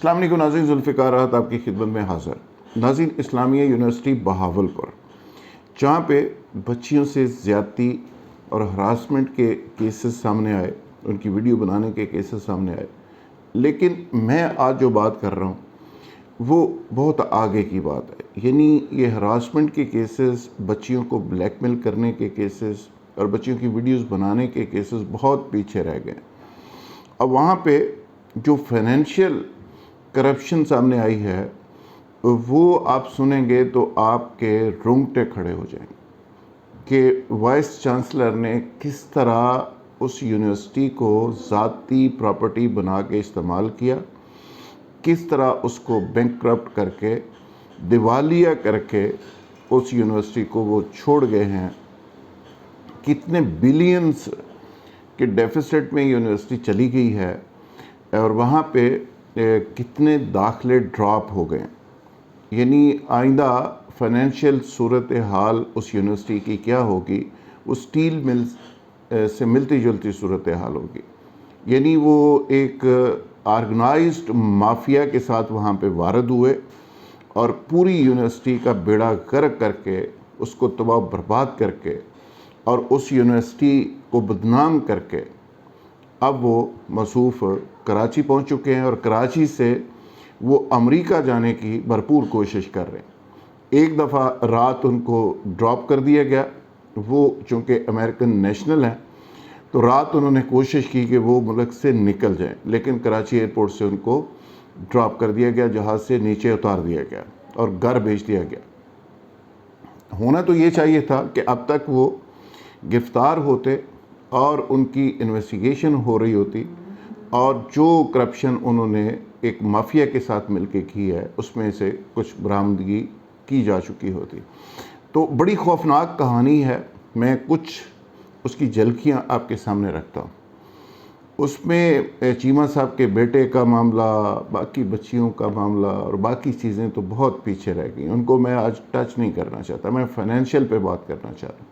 السلام علیکم ناظرین، ذوالفقار راحت آپ کی خدمت میں حاضر۔ ناظرین، اسلامیہ یونیورسٹی بہاولپور جہاں پہ بچیوں سے زیادتی اور ہراسمنٹ کے کیسز سامنے آئے، ان کی ویڈیو بنانے کے کیسز سامنے آئے، لیکن میں آج جو بات کر رہا ہوں وہ بہت آگے کی بات ہے۔ یعنی یہ ہراسمنٹ کے کیسز، بچیوں کو بلیک میل کرنے کے کیسز اور بچیوں کی ویڈیوز بنانے کے کیسز بہت پیچھے رہ گئے۔ اب وہاں پہ جو فائنینشیل کرپشن سامنے آئی ہے وہ آپ سنیں گے تو آپ کے رونگٹے کھڑے ہو جائیں گے کہ وائس چانسلر نے کس طرح اس یونیورسٹی کو ذاتی پراپرٹی بنا کے استعمال کیا، کس طرح اس کو بینکرپٹ کر کے، دیوالیہ کر کے اس یونیورسٹی کو وہ چھوڑ گئے ہیں، کتنے بلینز کے ڈیفیسٹ میں یونیورسٹی چلی گئی ہے اور وہاں پہ کتنے داخلے ڈراپ ہو گئے۔ یعنی آئندہ فائنینشیل صورتحال اس یونیورسٹی کی کیا ہوگی؟ وہ سٹیل ملز سے ملتی جلتی صورتحال ہوگی۔ یعنی وہ ایک آرگنائزڈ مافیا کے ساتھ وہاں پہ وارد ہوئے اور پوری یونیورسٹی کا بیڑا غرق کر کے، اس کو تباہ و برباد کر کے اور اس یونیورسٹی کو بدنام کر کے اب وہ موصوف کراچی پہنچ چکے ہیں اور کراچی سے وہ امریکہ جانے کی بھرپور کوشش کر رہے ہیں۔ ایک دفعہ رات ان کو ڈراپ کر دیا گیا، وہ چونکہ امریکن نیشنل ہیں تو رات انہوں نے کوشش کی کہ وہ ملک سے نکل جائیں، لیکن کراچی ایئرپورٹ سے ان کو ڈراپ کر دیا گیا، جہاز سے نیچے اتار دیا گیا اور گھر بھیج دیا گیا۔ ہونا تو یہ چاہیے تھا کہ اب تک وہ گرفتار ہوتے اور ان کی انویسٹیگیشن ہو رہی ہوتی اور جو کرپشن انہوں نے ایک مافیا کے ساتھ مل کے کی ہے اس میں سے کچھ برآمدگی کی جا چکی ہوتی۔ تو بڑی خوفناک کہانی ہے، میں کچھ اس کی جھلکیاں آپ کے سامنے رکھتا ہوں۔ اس میں چیمہ صاحب کے بیٹے کا معاملہ، باقی بچیوں کا معاملہ اور باقی چیزیں تو بہت پیچھے رہ گئیں، ان کو میں آج ٹچ نہیں کرنا چاہتا، میں فائنینشیل پہ بات کرنا چاہتا ہوں۔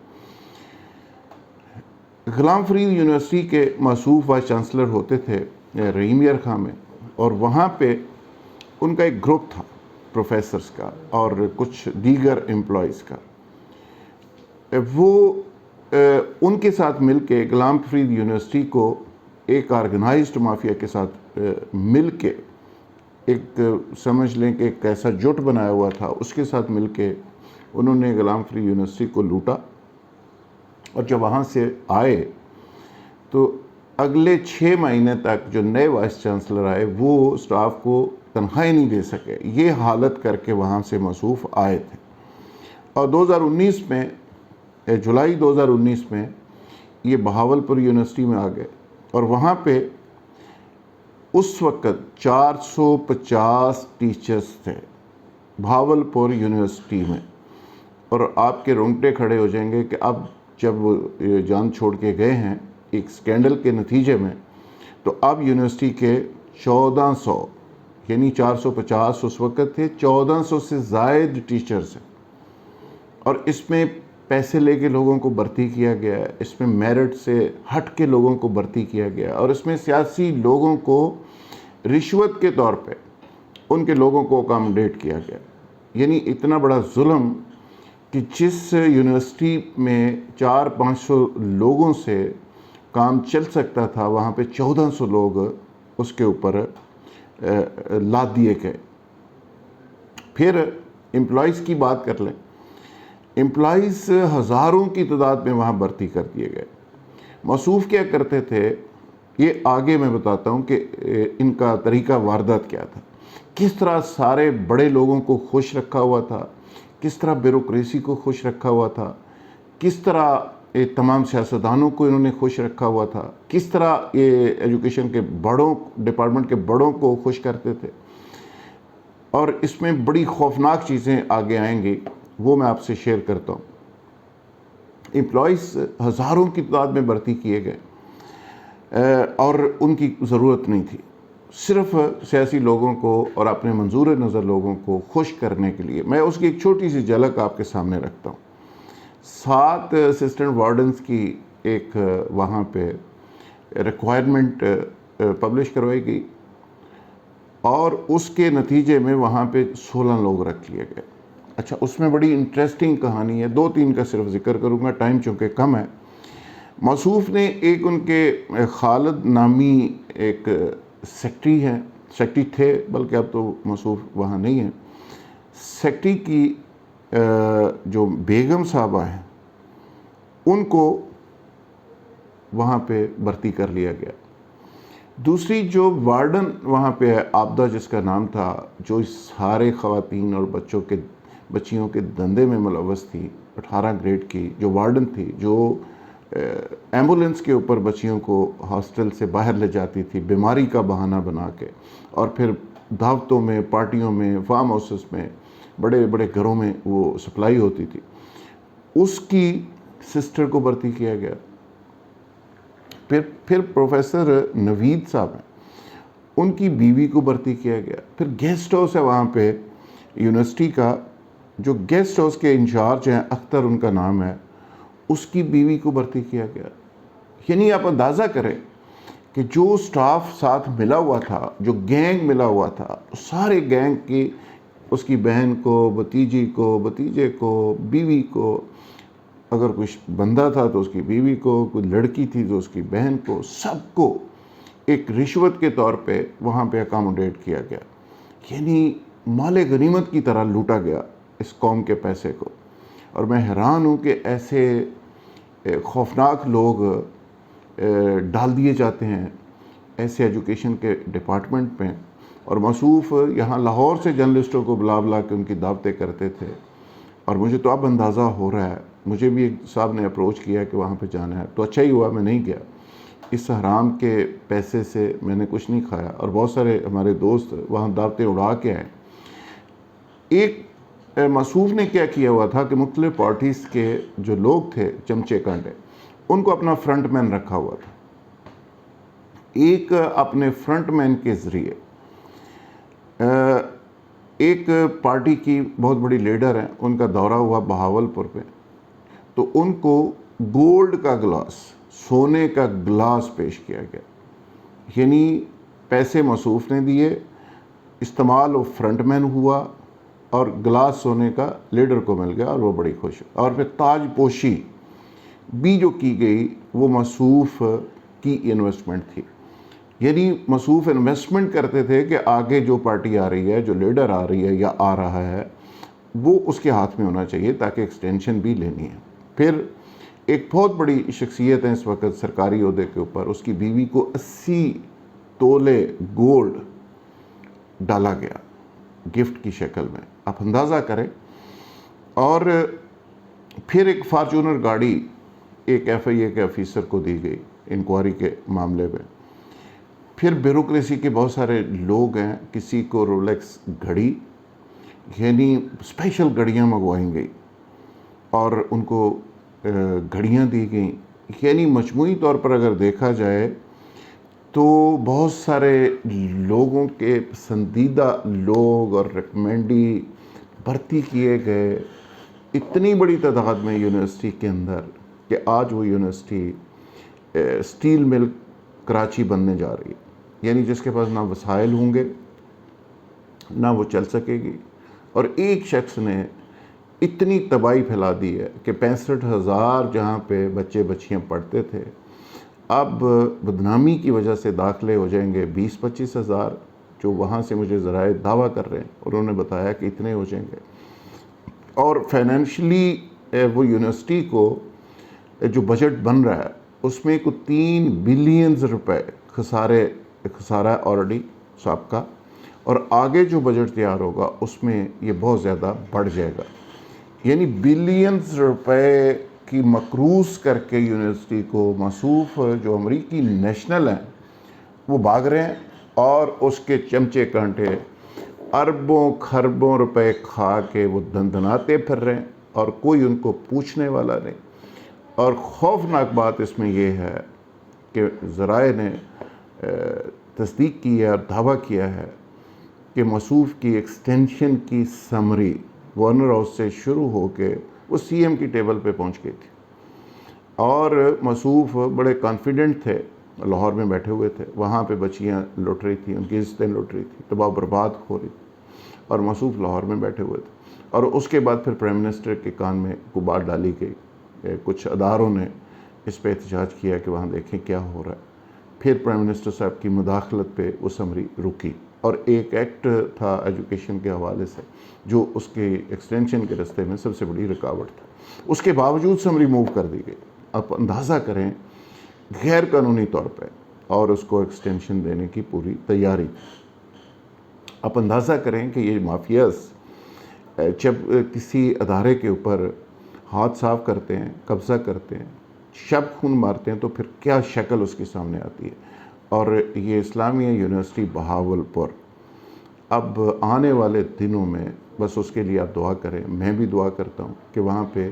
غلام فرید یونیورسٹی کے موصوف وائس چانسلر ہوتے تھے رحیم یار خان میں، اور وہاں پہ ان کا ایک گروپ تھا پروفیسرز کا اور کچھ دیگر امپلائیز کا۔ وہ ان کے ساتھ مل کے غلام فرید یونیورسٹی کو ایک آرگنائزڈ مافیا کے ساتھ مل کے، ایک سمجھ لیں کہ ایک ایسا جٹ بنایا ہوا تھا، اس کے ساتھ مل کے انہوں نے غلام فرید یونیورسٹی کو لوٹا، اور جب وہاں سے آئے تو اگلے 6 مہینے تک جو نئے وائس چانسلر آئے وہ سٹاف کو تنخواہیں نہیں دے سکے، یہ حالت کر کے وہاں سے موصوف آئے تھے۔ اور 2019 میں جولائی 2019 میں یہ بہاولپور یونیورسٹی میں آ گئے اور وہاں پہ اس وقت 450 ٹیچرز تھے بہاولپور یونیورسٹی میں، اور آپ کے رونگٹے کھڑے ہو جائیں گے کہ اب جب وہ جان چھوڑ کے گئے ہیں ایک سکینڈل کے نتیجے میں، تو اب یونیورسٹی کے 1400، یعنی 450 اس وقت تھے، 1400 سے زائد ٹیچرز ہیں، اور اس میں پیسے لے کے لوگوں کو بھرتی کیا گیا ہے، اس میں میرٹ سے ہٹ کے لوگوں کو بھرتی کیا گیا، اور اس میں سیاسی لوگوں کو رشوت کے طور پہ ان کے لوگوں کو اکاموڈیٹ کیا گیا۔ یعنی اتنا بڑا ظلم کہ جس یونیورسٹی میں 400-500 لوگوں سے کام چل سکتا تھا، وہاں پہ 1400 لوگ اس کے اوپر لاد دیے گئے۔ پھر امپلائیز کی بات کر لیں، امپلائیز ہزاروں کی تعداد میں وہاں بھرتی کر دیے گئے۔ موصوف کیا کرتے تھے، یہ آگے میں بتاتا ہوں کہ ان کا طریقہ واردات کیا تھا، کس طرح سارے بڑے لوگوں کو خوش رکھا ہوا تھا، کس طرح بیوروکریسی کو خوش رکھا ہوا تھا، کس طرح تمام سیاستدانوں کو انہوں نے خوش رکھا ہوا تھا، کس طرح یہ ایجوکیشن کے بڑوں، ڈپارٹمنٹ کے بڑوں کو خوش کرتے تھے۔ اور اس میں بڑی خوفناک چیزیں آگے آئیں گی، وہ میں آپ سے شیئر کرتا ہوں۔ امپلائیز ہزاروں کی تعداد میں بھرتی کیے گئے اور ان کی ضرورت نہیں تھی، صرف سیاسی لوگوں کو اور اپنے منظور نظر لوگوں کو خوش کرنے کے لیے۔ میں اس کی ایک چھوٹی سی جھلک آپ کے سامنے رکھتا ہوں۔ 7 اسسٹنٹ وارڈنز کی ایک وہاں پہ ریکوائرمنٹ پبلش کروائی گئی، اور اس کے نتیجے میں وہاں پہ 16 لوگ رکھ لیے گئے۔ اچھا، اس میں بڑی انٹرسٹنگ کہانی ہے، 2-3 کا صرف ذکر کروں گا، ٹائم چونکہ کم ہے۔ موصوف نے ایک ان کے خالد نامی ایک سیکٹری تھے، بلکہ اب تو موصوف وہاں نہیں ہیں، سیکٹری کی جو بیگم صاحبہ ہیں ان کو وہاں پہ بھرتی کر لیا گیا۔ دوسری جو وارڈن وہاں پہ ہے، عابدہ جس کا نام تھا، جو سارے خواتین اور بچیوں کے دندے میں ملوث تھی، 18 گریڈ کی جو وارڈن تھی، جو ایمبولنس کے اوپر بچیوں کو ہاسٹل سے باہر لے جاتی تھی بیماری کا بہانہ بنا کے، اور پھر دعوتوں میں، پارٹیوں میں، فارم ہاؤسز میں، بڑے بڑے گھروں میں وہ سپلائی ہوتی تھی، اس کی سسٹر کو بھرتی کیا گیا۔ پھر پروفیسر نوید صاحب ہیں، ان کی بیوی کو بھرتی کیا گیا۔ پھر گیسٹ ہاؤس ہے وہاں پہ یونیورسٹی کا، جو گیسٹ ہاؤس کے انچارج ہیں، اختر ان کا نام ہے، اس کی بیوی کو بھرتی کیا گیا۔ یعنی آپ اندازہ کریں کہ جو سٹاف ساتھ ملا ہوا تھا، جو گینگ ملا ہوا تھا، سارے گینگ کی، اس کی بہن کو، بھتیجی کو، بھتیجے کو، بیوی کو، اگر کوئی بندہ تھا تو اس کی بیوی کو، کوئی لڑکی تھی تو اس کی بہن کو، سب کو ایک رشوت کے طور پہ وہاں پہ اکاموڈیٹ کیا گیا۔ یعنی مال غنیمت کی طرح لوٹا گیا اس قوم کے پیسے کو۔ اور میں حیران ہوں کہ ایسے خوفناک لوگ ڈال دیے جاتے ہیں ایسے ایجوکیشن کے ڈپارٹمنٹ میں، اور موصوف یہاں لاہور سے جرنلسٹوں کو بلا کے ان کی دعوتیں کرتے تھے۔ اور مجھے تو اب اندازہ ہو رہا ہے، مجھے بھی ایک صاحب نے اپروچ کیا کہ وہاں پہ جانا ہے، تو اچھا ہی ہوا میں نہیں گیا۔ اس حرام کے پیسے سے میں نے کچھ نہیں کھایا، اور بہت سارے ہمارے دوست وہاں دعوتیں اڑا کے آئے۔ ایک موصوف نے کیا کیا ہوا تھا کہ مختلف پارٹیز کے جو لوگ تھے، چمچے کانٹے، ان کو اپنا فرنٹ مین رکھا ہوا تھا۔ ایک اپنے فرنٹ مین کے ذریعے ایک پارٹی کی بہت بڑی لیڈر ہیں، ان کا دورہ ہوا بہاولپور پہ، تو ان کو گولڈ کا گلاس، سونے کا گلاس پیش کیا گیا۔ یعنی پیسے موصوف نے دیے، استعمال وہ فرنٹ مین ہوا، اور گلاس سونے کا لیڈر کو مل گیا، اور وہ بڑی خوش۔ اور پھر تاج پوشی بھی جو کی گئی وہ موصوف کی انویسٹمنٹ تھی۔ یعنی موصوف انویسٹمنٹ کرتے تھے کہ آگے جو پارٹی آ رہی ہے، جو لیڈر آ رہی ہے یا آ رہا ہے، وہ اس کے ہاتھ میں ہونا چاہیے تاکہ ایکسٹینشن بھی لینی ہے۔ پھر ایک بہت بڑی شخصیت ہے اس وقت سرکاری عہدے کے اوپر، اس کی بیوی کو 80 تولے گولڈ ڈالا گیا گفٹ کی شکل میں، آپ اندازہ کریں۔ اور پھر ایک فارچونر گاڑی ایک ایف آئی اے کے آفیسر کو دی گئی انکوائری کے معاملے میں۔ پھر بیوروکریسی کے بہت سارے لوگ ہیں، کسی کو رولیکس گھڑی، یعنی اسپیشل گھڑیاں منگوائی گئی اور ان کو گھڑیاں دی گئیں۔ یعنی مجموعی طور پر اگر دیکھا جائے تو بہت سارے لوگوں کے پسندیدہ لوگ اور ریکمینڈی بھرتی کیے گئے، اتنی بڑی تعداد میں یونیورسٹی کے اندر کہ آج وہ یونیورسٹی اسٹیل مل کراچی بننے جا رہی ہے۔ یعنی جس کے پاس نہ وسائل ہوں گے، نہ وہ چل سکے گی، اور ایک شخص نے اتنی تباہی پھیلا دی ہے کہ 65,000 جہاں پہ بچے بچیاں پڑھتے تھے، اب بدنامی کی وجہ سے داخلے ہو جائیں گے 20-25,000، جو وہاں سے مجھے ذرائع دعویٰ کر رہے ہیں، انہوں نے بتایا کہ اتنے ہو جائیں گے۔ اور فائنینشلی وہ یونیورسٹی کو جو بجٹ بن رہا ہے اس میں کو 3 بلین روپے خسارہ آلریڈی سابقہ، اور آگے جو بجٹ تیار ہوگا اس میں یہ بہت زیادہ بڑھ جائے گا۔ یعنی بلینز روپے کی مقروض کر کے یونیورسٹی کو موصوف جو امریکی نیشنل ہیں وہ بھاگ رہے ہیں، اور اس کے چمچے کانٹے اربوں خربوں روپے کھا کے وہ دندناتے پھر رہے ہیں، اور کوئی ان کو پوچھنے والا نہیں۔ اور خوفناک بات اس میں یہ ہے کہ ذرائع نے تصدیق کی ہے اور دعویٰ کیا ہے کہ موصوف کی ایکسٹینشن کی سمری گورنر ہاؤس سے شروع ہو کے وہ CM کی ٹیبل پہ پہنچ گئی تھی، اور موصوف بڑے کانفیڈنٹ تھے لاہور میں بیٹھے ہوئے تھے، وہاں پہ بچیاں لٹ رہی تھیں، ان کی عزتیں لٹ رہی تھیں، تباہ و برباد ہو رہی تھی، اور موصوف لاہور میں بیٹھے ہوئے تھے۔ اور اس کے بعد پھر پرائم منسٹر کے کان میں کو بات ڈالی گئی، کچھ اداروں نے اس پہ احتجاج کیا کہ وہاں دیکھیں کیا ہو رہا ہے۔ پھر پرائم منسٹر صاحب کی مداخلت پہ وہ سمری رکی، اور ایک ایکٹ تھا ایجوکیشن کے حوالے سے جو اس کے ایکسٹینشن کے راستے میں سب سے بڑی رکاوٹ تھا، اس کے باوجود سمری موو کر دی گئی۔ آپ اندازہ کریں غیر قانونی طور پہ، اور اس کو ایکسٹینشن دینے کی پوری تیاری۔ آپ اندازہ کریں کہ یہ مافیاز جب کسی ادارے کے اوپر ہاتھ صاف کرتے ہیں، قبضہ کرتے ہیں، شب خون مارتے ہیں، تو پھر کیا شکل اس کے سامنے آتی ہے۔ اور یہ اسلامیہ یونیورسٹی بہاولپور اب آنے والے دنوں میں بس اس کے لیے آپ دعا کریں، میں بھی دعا کرتا ہوں کہ وہاں پہ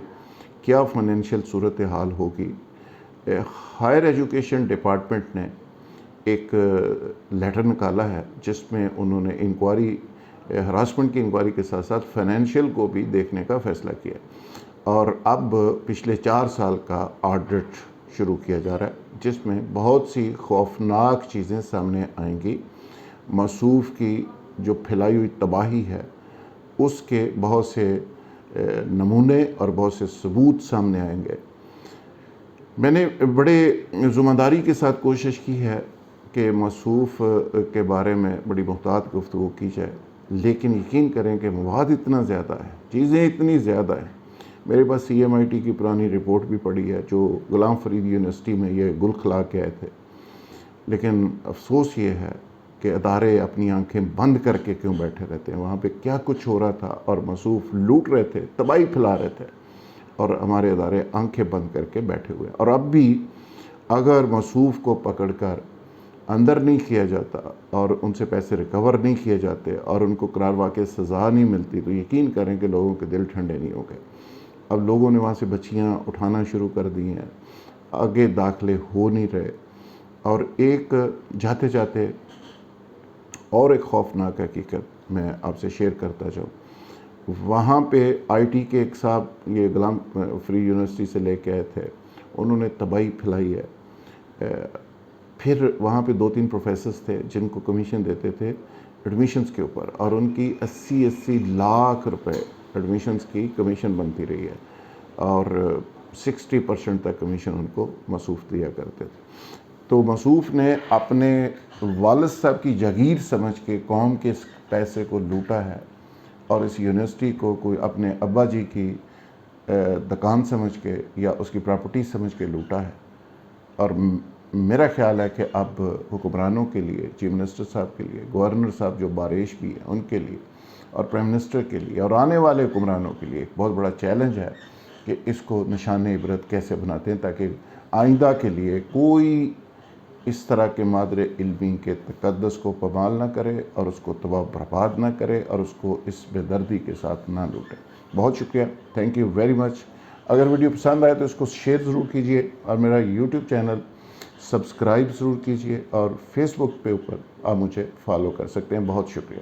کیا فائنینشیل صورتحال ہوگی۔ ہائر ایجوکیشن ڈپارٹمنٹ نے ایک لیٹر نکالا ہے جس میں انہوں نے انکوائری، ہراسمنٹ کی انکوائری کے ساتھ ساتھ فائنینشیل کو بھی دیکھنے کا فیصلہ کیا، اور اب پچھلے 4 سال کا آڈٹ شروع کیا جا رہا ہے جس میں بہت سی خوفناک چیزیں سامنے آئیں گی۔ موصوف کی جو پھیلائی ہوئی تباہی ہے اس کے بہت سے نمونے اور بہت سے ثبوت سامنے آئیں گے۔ میں نے بڑے ذمہ داری کے ساتھ کوشش کی ہے کہ موصوف کے بارے میں بڑی محتاط گفتگو کی جائے، لیکن یقین کریں کہ مواد اتنا زیادہ ہے، چیزیں اتنی زیادہ ہیں۔ میرے پاس CMIT کی پرانی رپورٹ بھی پڑی ہے جو غلام فرید یونیورسٹی میں یہ گل کھلا کے آئے تھے، لیکن افسوس یہ ہے کہ ادارے اپنی آنکھیں بند کر کے کیوں بیٹھے رہتے ہیں۔ وہاں پہ کیا کچھ ہو رہا تھا، اور موصوف لوٹ رہے تھے، تباہی پھیلا رہے تھے، اور ہمارے ادارے آنکھیں بند کر کے بیٹھے ہوئے۔ اور اب بھی اگر موصوف کو پکڑ کر اندر نہیں کیا جاتا اور ان سے پیسے ریکور نہیں کیے جاتے اور ان کو قرار واقع سزا نہیں ملتی، تو یقین کریں کہ لوگوں کے دل ٹھنڈے نہیں ہو گئے۔ اب لوگوں نے وہاں سے بچیاں اٹھانا شروع کر دی ہیں، آگے داخلے ہو نہیں رہے۔ اور ایک جاتے جاتے اور ایک خوفناک حقیقت میں آپ سے شیئر کرتا جاؤں۔ وہاں پہ IT کے ایک صاحب یہ غلام فرید یونیورسٹی سے لے کے آئے تھے، انہوں نے تباہی پھیلائی ہے۔ پھر وہاں پہ 2-3 پروفیسرز تھے جن کو کمیشن دیتے تھے ایڈمیشنز کے اوپر، اور ان کی 80 لاکھ روپے ایڈمیشنز کی کمیشن بنتی رہی ہے، اور 60% تک کمیشن ان کو موصوف دیا کرتے تھے۔ تو موصوف نے اپنے والد صاحب کی جاگیر سمجھ کے قوم کے اس پیسے کو لوٹا ہے، اور اس یونیورسٹی کو کوئی اپنے ابا جی کی دکان سمجھ کے یا اس کی پراپرٹی سمجھ کے لوٹا ہے۔ اور میرا خیال ہے کہ اب حکمرانوں کے لیے، چیف منسٹر صاحب کے لیے، گورنر صاحب جو باریش بھی ہیں ان کے لیے، اور پرائم منسٹر کے لیے، اور آنے والے حکمرانوں کے لیے ایک بہت بڑا چیلنج ہے کہ اس کو نشان عبرت کیسے بناتے ہیں، تاکہ آئندہ کے لیے کوئی اس طرح کے مادر علمی کے تقدس کو پامال نہ کرے، اور اس کو تباہ برباد نہ کرے، اور اس کو اس بے دردی کے ساتھ نہ لوٹے۔ بہت شکریہ، تھینک یو ویری مچ۔ اگر ویڈیو پسند آئے تو اس کو شیئر ضرور کیجئے، اور میرا YouTube چینل سبسکرائب ضرور کیجئے، اور فیس بک پہ اوپر آپ مجھے فالو کر سکتے ہیں۔ بہت شکریہ۔